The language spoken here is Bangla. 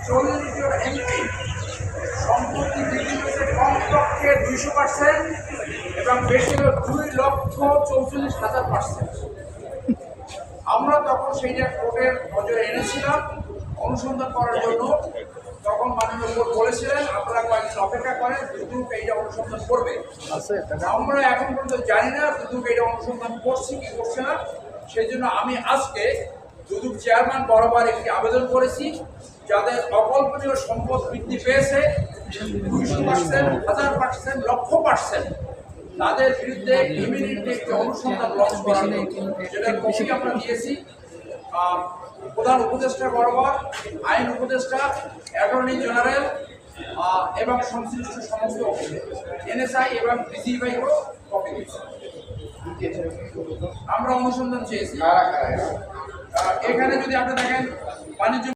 40 জন এমপি সম্পত্তি বৃদ্ধি হয়েছে কমপক্ষে 200% এবং বেশি হলো 2,44,000%। আমরা তখন সেইটা কোর্টের নজরে এনেছিলাম অনুসন্ধান করার জন্য। তখন মাননীয় কোর্ট বলেছিলেন আপনারা কয়েকদিন অপেক্ষা করেন, দুদক এইটা অনুসন্ধান করবে। আমরা এখন পর্যন্ত জানি না দুদক এইটা অনুসন্ধান করছি কি করছে না। সেই জন্য আমি আজকে দুদক চেয়ারম্যান বরাবর একটি আবেদন করেছি, যাদের অকল্পনীয় সম্পদ বৃদ্ধি পেয়েছে 200%, 1000%, 1,00,000%, তাদের বিরুদ্ধে ইমিডিয়েটলি একটি অনুসন্ধান লঞ্চ করা, যেটা কপি আমরা দিয়েছি প্রধান উপদেষ্টা বরাবর, আইন উপদেষ্টা, অ্যাটর্নি জেনারেল এবং সংশ্লিষ্ট সমস্ত এনএসআই এবং ডিজিএফআইকেও কপি দিয়েছি। আমরা অনুসন্ধান চেয়েছি। এখানে যদি আপনি দেখেন বাণিজ্য